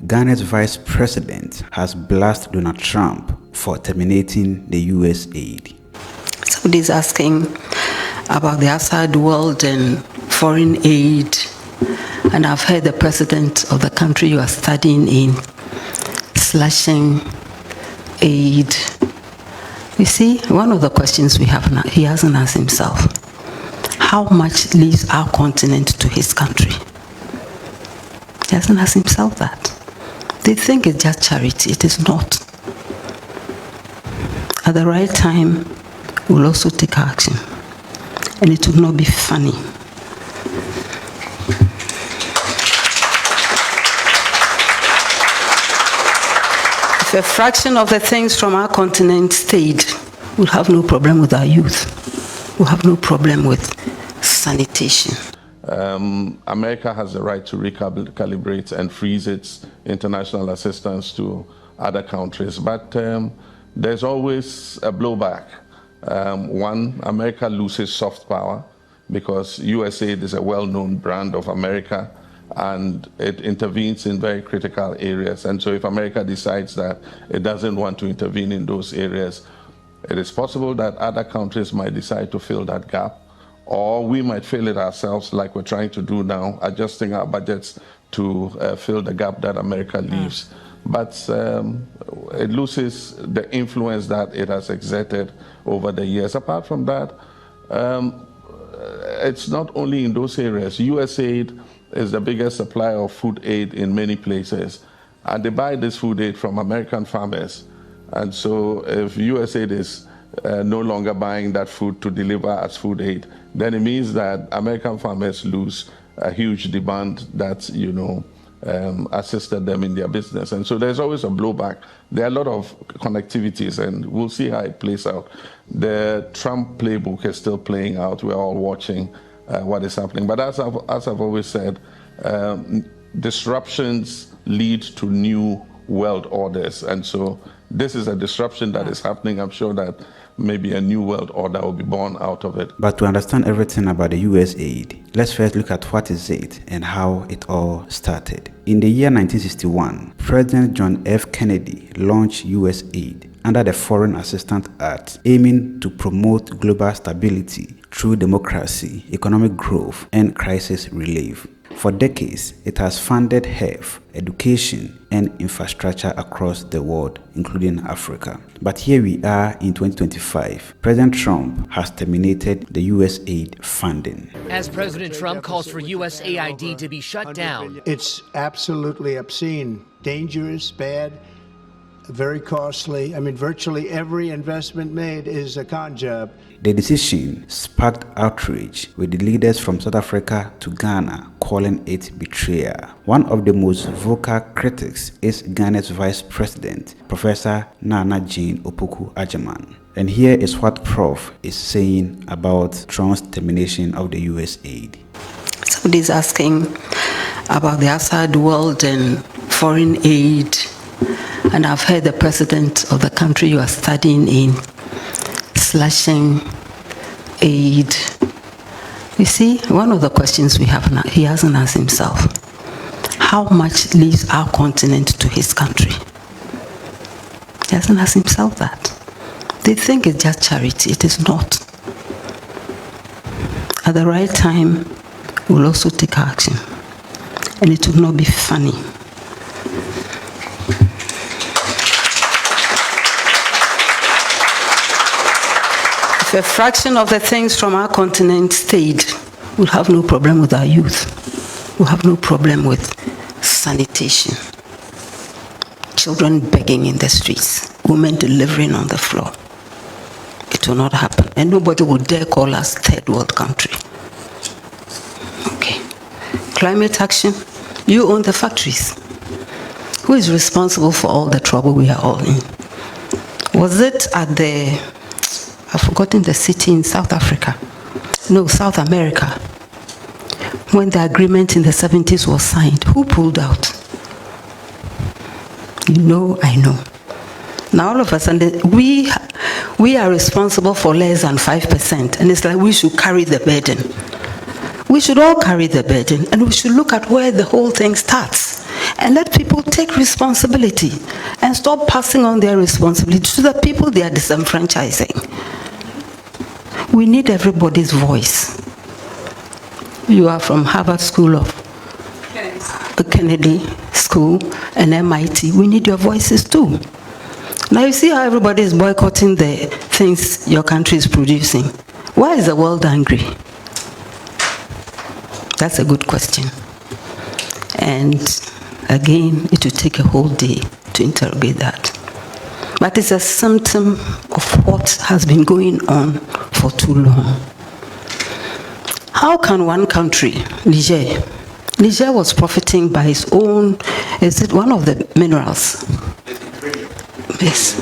Ghana's Vice President has blasted Donald Trump for terminating the USAID. Somebody's asking about the outside world and foreign aid, and I've heard the president of the country you are studying in slashing aid. You see, one of the questions we have now, he hasn't asked himself, how much leaves our continent to his country? He hasn't asked himself that. They think it's just charity. It is not. At the right time, we'll also take action. And it will not be funny. If a fraction of the things from our continent stayed, we'll have no problem with our youth. We'll have no problem with sanitation. America has the right to recalibrate and freeze its international assistance to other countries, but there's always a blowback. One, America loses soft power because USAID is a well-known brand of America and it intervenes in very critical areas. And so if America decides that it doesn't want to intervene in those areas, it is possible that other countries might decide to fill that gap, or we might fill it ourselves like we're trying to do now, adjusting our budgets to fill the gap that America leaves. But it loses the influence that it has exerted over the years. Apart from that, it's not only in those areas. USAID is the biggest supplier of food aid in many places, and they buy this food aid from American farmers. And so if USAID is no longer buying that food to deliver as food aid, then it means that American farmers lose a huge demand that, assisted them in their business. And so there's always a blowback. There are a lot of connectivities, and we'll see how it plays out. The Trump playbook is still playing out. We're all watching what is happening. But as I've always said, disruptions lead to new world orders. And so this is a disruption that is happening. I'm sure that maybe a new world order will be born out of it. But to understand everything about the USAID, let's first look at what is it and how it all started. In the year 1961, President John F. Kennedy launched USAID under the Foreign Assistance Act, aiming to promote global stability through democracy, economic growth, and crisis relief. For decades, it has funded health, education, and infrastructure across the world, including Africa. But here we are in 2025. President Trump has terminated the USAID funding. As President Trump calls for USAID to be shut down. It's absolutely obscene, dangerous, bad, very costly. I mean, virtually every investment made is a con job. The decision sparked outrage, with the leaders from South Africa to Ghana calling it betrayal. One of the most vocal critics is Ghana's Vice President, Professor Naana Jane Opoku-Agyemang. And here is what Prof is saying about Trump's termination of the USAID. Somebody's asking about the outside world and foreign aid, and I've heard the president of the country you are studying in slashing aid. You see, one of the questions we have now, he hasn't asked himself, how much leaves our continent to his country? He hasn't asked himself that. They think it's just charity. It is not. At the right time, we'll also take action. And it will not be funny. If a fraction of the things from our continent stayed, we'll have no problem with our youth. We'll have no problem with sanitation. Children begging in the streets, women delivering on the floor. It will not happen. And nobody will dare call us third world country. Okay. Climate action, you own the factories. Who is responsible for all the trouble we are all in? Was it at the, I've forgotten the city in South Africa. No, South America. When the agreement in the 70s was signed, who pulled out? You know, I know. Now all of a sudden, we are responsible for less than 5%, and it's like we should carry the burden. We should all carry the burden, and we should look at where the whole thing starts. and let people take responsibility and stop passing on their responsibility to the people they are disenfranchising. We need everybody's voice. You are from Harvard School of Kennedy School and MIT. We need your voices too. Now you see how everybody is boycotting the things your country is producing. Why is the world angry? That's a good question. And again, it will take a whole day to interrogate that. But it's a symptom of what has been going on for too long. How can one country, Niger was profiting by its own, is it one of the minerals? Yes.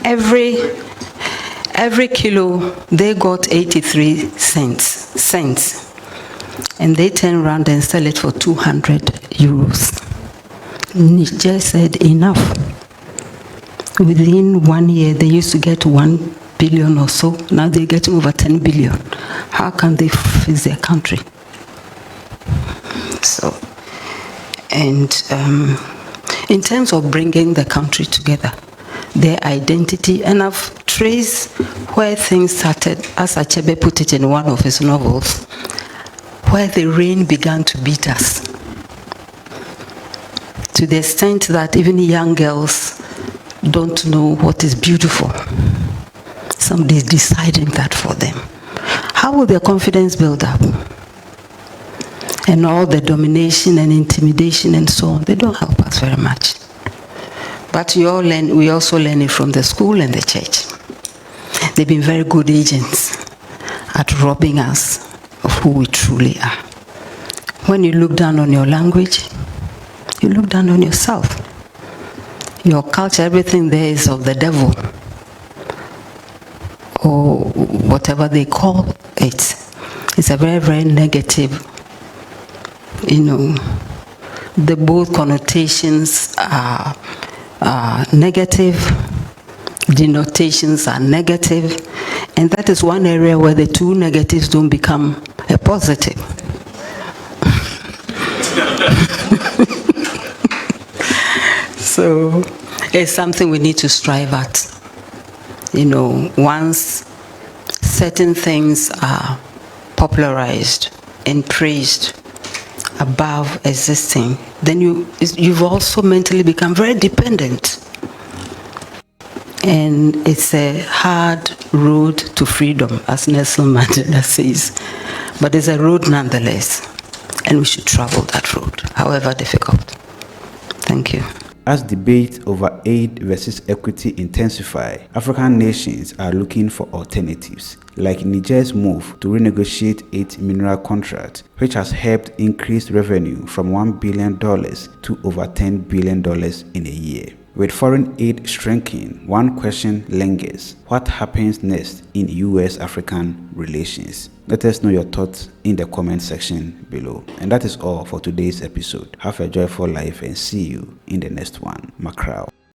Every kilo, they got 83 cents. And they turn around and sell it for 200 euros. Niger said enough. Within 1 year, they used to get 1 billion or so. Now they're getting over 10 billion. How can they fix their country? So, and in terms of bringing the country together, their identity, and I've traced where things started, as Achebe put it in one of his novels, where the rain began to beat us, to the extent that even young girls don't know what is beautiful. Somebody is deciding that for them. How will their confidence build up? And all the domination and intimidation and so on, they don't help us very much. But we also learn it from the school and the church. They've been very good agents at robbing us of who we truly are. When you look down on your language, you look down on yourself. Your culture, everything there is of the devil, or whatever they call it. It's a very, very negative, the both connotations are negative, denotations are negative, and that is one area where the two negatives don't become a positive. So it's something we need to strive at. Once certain things are popularized and praised above existing, then you've also mentally become very dependent. And it's a hard road to freedom, as Nelson Mandela says. But it's a road nonetheless, and we should travel that road, however difficult. Thank you. As debate over aid versus equity intensify, African nations are looking for alternatives, like Niger's move to renegotiate its mineral contract, which has helped increase revenue from $1 billion to over $10 billion in a year. With foreign aid shrinking, one question lingers: what happens next in US-African relations? Let us know your thoughts in the comment section below. And that is all for today's episode. Have a joyful life and see you in the next one. Macrao.